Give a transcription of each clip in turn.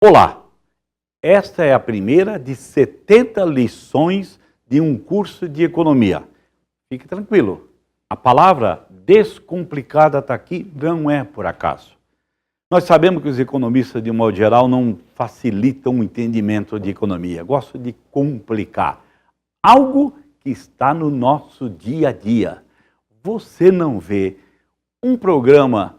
Olá, esta é a primeira de 70 lições de um curso de economia. Fique tranquilo, a palavra descomplicada está aqui, não é por acaso. Nós sabemos que os economistas, de modo geral, não facilitam o entendimento de economia, gostam de complicar. Algo que está no nosso dia a dia. Você não vê um programa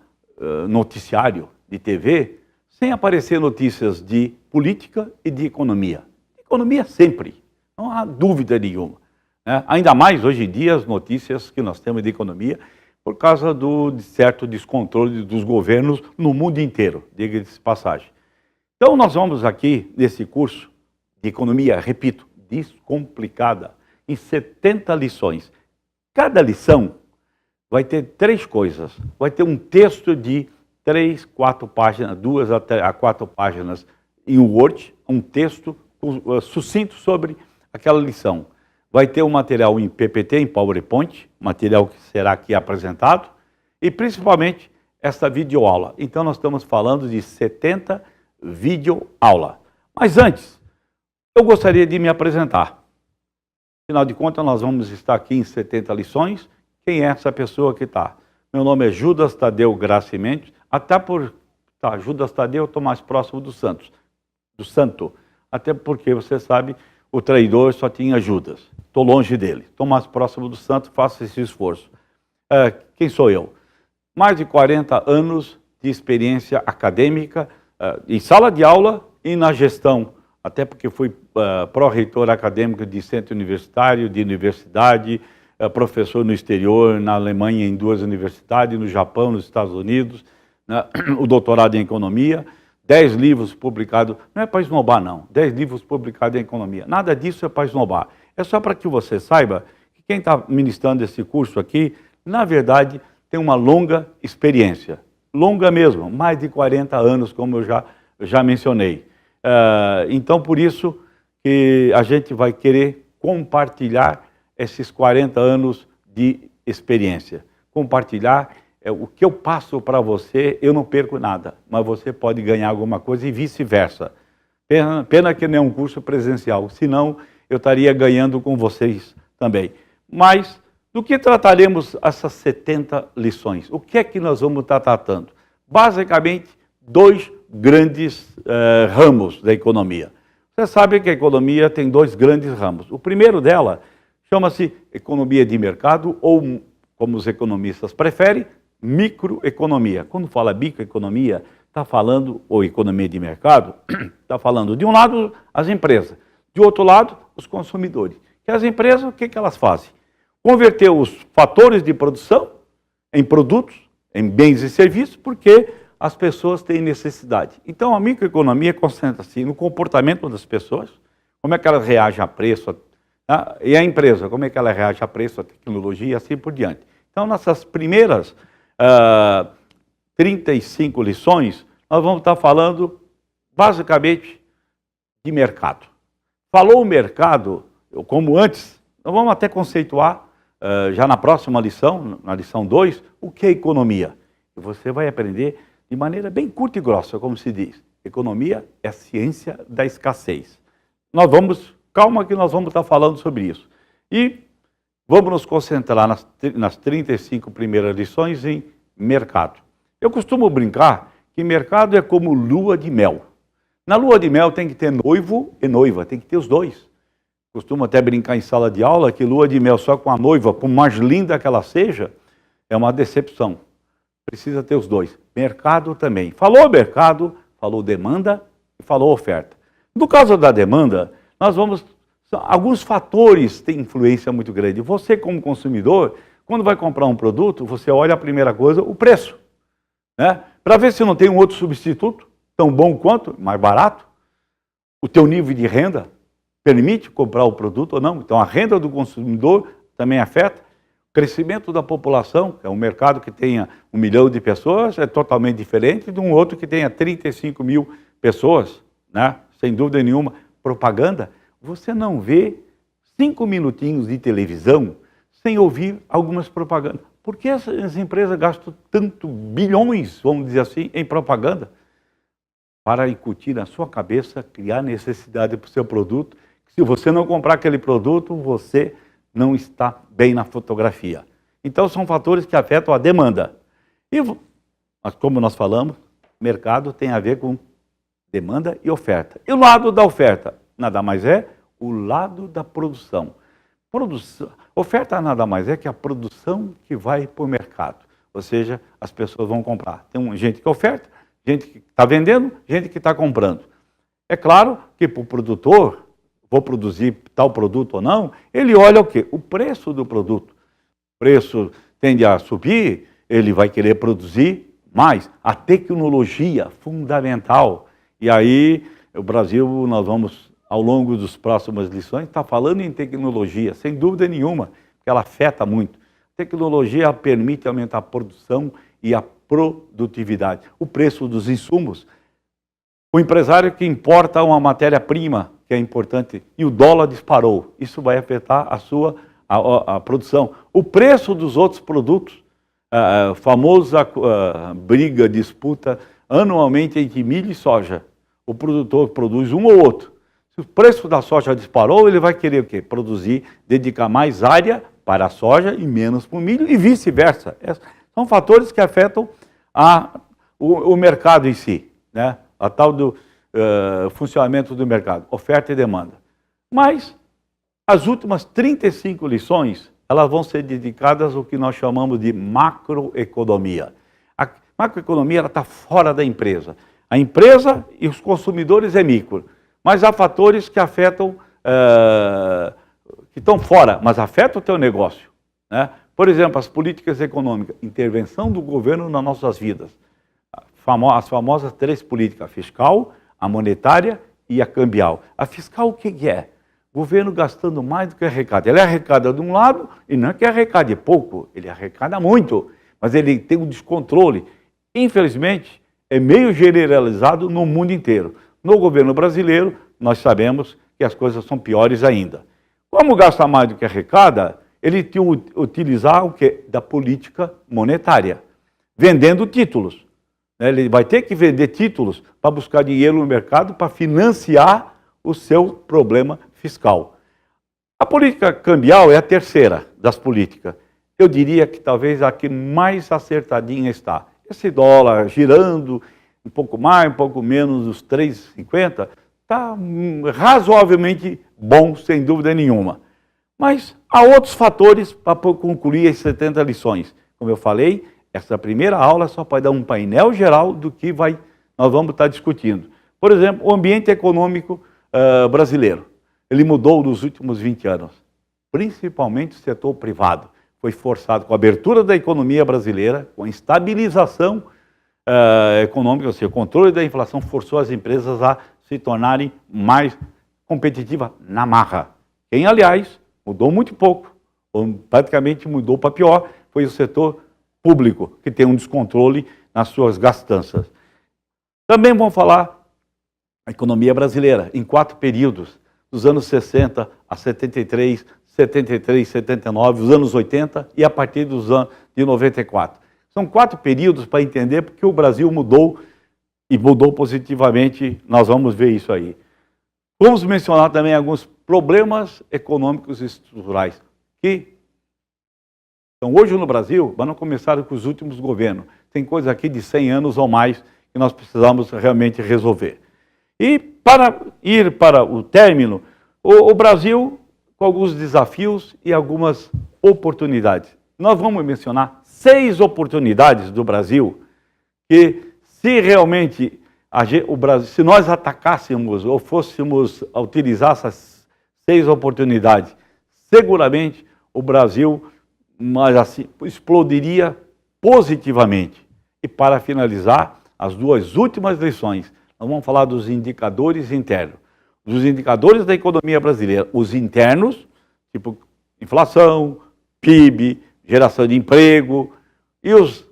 noticiário de TV sem aparecer notícias de política e de economia. Economia sempre, não há dúvida nenhuma. Né? Ainda mais hoje em dia as notícias que nós temos de economia por causa de certo descontrole dos governos no mundo inteiro, diga-se de passagem. Então nós vamos aqui nesse curso de economia, repito, descomplicada, em 70 lições. Cada lição vai ter 3 coisas. Vai ter um texto de 3, 4 páginas, 2 a 4 páginas em Word, um texto sucinto sobre aquela lição. Vai ter um material em PPT, em PowerPoint, material que será aqui apresentado, e principalmente esta videoaula. Então nós estamos falando de 70 videoaula. Mas antes, eu gostaria de me apresentar. Afinal de contas, nós vamos estar aqui em 70 lições. Quem é essa pessoa que está? Meu nome é Judas Tadeu Gracimente, até por Judas Tadeu eu estou mais próximo do santo, até porque você sabe, o traidor só tinha Judas, estou longe dele, estou mais próximo do santo, faço esse esforço. Quem sou eu? Mais de 40 anos de experiência acadêmica, em sala de aula e na gestão, até porque fui pró-reitor acadêmico de centro universitário, de universidade, professor no exterior, na Alemanha em 2 universidades, no Japão, nos Estados Unidos, né? O doutorado em economia, 10 livros publicados, não é para esnobar não, 10 livros publicados em economia, nada disso é para esnobar, é só para que você saiba que quem está ministrando esse curso aqui, na verdade, tem uma longa experiência, longa mesmo, mais de 40 anos, como eu já mencionei. Então, por isso que a gente vai querer compartilhar esses 40 anos de experiência. Compartilhar o que eu passo para você, eu não perco nada, mas você pode ganhar alguma coisa e vice-versa. Pena que não é um curso presencial, senão eu estaria ganhando com vocês também. Mas do que trataremos essas 70 lições? O que é que nós vamos estar tratando? Basicamente, 2 grandes ramos da economia. Você sabe que a economia tem 2 grandes ramos. O primeiro dela chama-se economia de mercado, ou, como os economistas preferem, microeconomia. Quando fala microeconomia, está falando, ou economia de mercado, está falando, de um lado, as empresas, de outro lado, os consumidores. Que as empresas, o que elas fazem? Converter os fatores de produção em produtos, em bens e serviços, porque as pessoas têm necessidade. Então, a microeconomia concentra-se no comportamento das pessoas, como é que elas reagem a preço, e a empresa, como é que ela reage a preço, a tecnologia e assim por diante. Então, nessas primeiras 35 lições, nós vamos estar falando basicamente de mercado. Falou o mercado, como antes, nós vamos até conceituar já na próxima lição, na lição 2, o que é economia. E você vai aprender de maneira bem curta e grossa, como se diz. Economia é a ciência da escassez. Calma que nós vamos estar falando sobre isso. E vamos nos concentrar nas 35 primeiras lições em mercado. Eu costumo brincar que mercado é como lua de mel. Na lua de mel tem que ter noivo e noiva, tem que ter os 2. Costumo até brincar em sala de aula que lua de mel só com a noiva, por mais linda que ela seja, é uma decepção. Precisa ter os 2. Mercado também. Falou mercado, falou demanda e falou oferta. No caso da demanda, alguns fatores têm influência muito grande. Você, como consumidor, quando vai comprar um produto, você olha a primeira coisa, o preço. Né? Para ver se não tem um outro substituto, tão bom quanto, mais barato. O teu nível de renda permite comprar o produto ou não. Então, a renda do consumidor também afeta. O crescimento da população, que é um mercado que tenha 1 milhão de pessoas, é totalmente diferente de um outro que tenha 35 mil pessoas, né? Sem dúvida nenhuma. Propaganda, você não vê 5 minutinhos de televisão sem ouvir algumas propagandas. Por que as empresas gastam tanto bilhões, vamos dizer assim, em propaganda? para incutir na sua cabeça, criar necessidade para o seu produto. Se você não comprar aquele produto, você não está bem na fotografia. Então, são fatores que afetam a demanda. Mas como nós falamos, mercado tem a ver com demanda e oferta. E o lado da oferta, nada mais é o lado da produção. Oferta nada mais é que a produção que vai para o mercado. Ou seja, as pessoas vão comprar. Tem gente que oferta, gente que está vendendo, gente que está comprando. É claro que para o produtor, vou produzir tal produto ou não, ele olha o quê? O preço do produto. O preço tende a subir, ele vai querer produzir mais. A tecnologia fundamental. E aí, o Brasil, nós vamos, ao longo das próximas lições, estar falando em tecnologia, sem dúvida nenhuma, porque ela afeta muito. A tecnologia permite aumentar a produção e a produtividade. O preço dos insumos. O empresário que importa uma matéria-prima, que é importante, e o dólar disparou. Isso vai afetar a produção. O preço dos outros produtos, a famosa briga, disputa anualmente entre milho e soja. O produtor produz um ou outro. Se o preço da soja disparou, ele vai querer o quê? Produzir, dedicar mais área para a soja e menos para o milho e vice-versa. São fatores que afetam o mercado em si, né? A tal do funcionamento do mercado, oferta e demanda. Mas as últimas 35 lições, elas vão ser dedicadas ao que nós chamamos de macroeconomia. A macroeconomia está fora da empresa. A empresa e os consumidores é micro, mas há fatores que afetam, que estão fora, mas afetam o teu negócio, né? Por exemplo, as políticas econômicas, intervenção do governo nas nossas vidas. As famosas 3 políticas, a fiscal, a monetária e a cambial. A fiscal o que é? O governo gastando mais do que arrecada. Ele arrecada de um lado, e não é que arrecade pouco, ele arrecada muito, mas ele tem um descontrole. Infelizmente, é meio generalizado no mundo inteiro. No governo brasileiro, nós sabemos que as coisas são piores ainda. Como gasta mais do que arrecada, ele tem que utilizar o quê? Da política monetária, vendendo títulos. Ele vai ter que vender títulos para buscar dinheiro no mercado para financiar o seu problema fiscal. A política cambial é a terceira das políticas. Eu diria que talvez a que mais acertadinha está. Esse dólar girando um pouco mais, um pouco menos, os 3,50, está razoavelmente bom, sem dúvida nenhuma. Mas há outros fatores para concluir as 70 lições. Como eu falei, essa primeira aula só vai dar um painel geral do que nós vamos estar discutindo. Por exemplo, o ambiente econômico brasileiro. Ele mudou nos últimos 20 anos, principalmente o setor privado. Foi forçado com a abertura da economia brasileira, com a estabilização econômica, ou seja, o controle da inflação forçou as empresas a se tornarem mais competitivas na marra. Quem, aliás, mudou muito pouco, ou praticamente mudou para pior, foi o setor público, que tem um descontrole nas suas gastanças. Também vamos falar a economia brasileira, em 4 períodos, dos anos 60 a 73, 73, 79, os anos 80 e a partir dos anos de 94. São 4 períodos para entender porque o Brasil mudou e mudou positivamente, nós vamos ver isso aí. Vamos mencionar também alguns problemas econômicos e estruturais que estão hoje no Brasil, mas não começaram com os últimos governos. Tem coisa aqui de 100 anos ou mais que nós precisamos realmente resolver. E para ir para o término, o Brasil com alguns desafios e algumas oportunidades. Nós vamos mencionar 6 oportunidades do Brasil que, se realmente o Brasil, se nós atacássemos ou fôssemos a utilizar essas 6 oportunidades, seguramente o Brasil, mas assim, explodiria positivamente. E para finalizar, as 2 últimas lições, nós vamos falar dos indicadores internos. Dos indicadores da economia brasileira, os internos, tipo inflação, PIB, geração de emprego, e os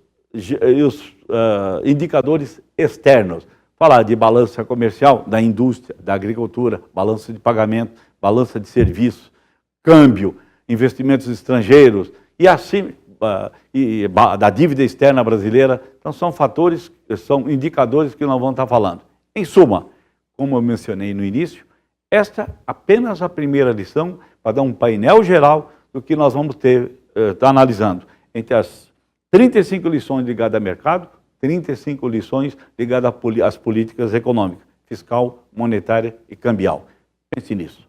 indicadores externos. Falar de balança comercial da indústria, da agricultura, balança de pagamento, balança de serviços, câmbio, investimentos estrangeiros, e assim, da dívida externa brasileira. Então são fatores, são indicadores que nós vamos estar falando. Em suma, como eu mencionei no início, esta é apenas a primeira lição para dar um painel geral do que nós vamos estar analisando. Entre as 35 lições ligadas ao mercado, 35 lições ligadas às políticas econômicas, fiscal, monetária e cambial. Pense nisso.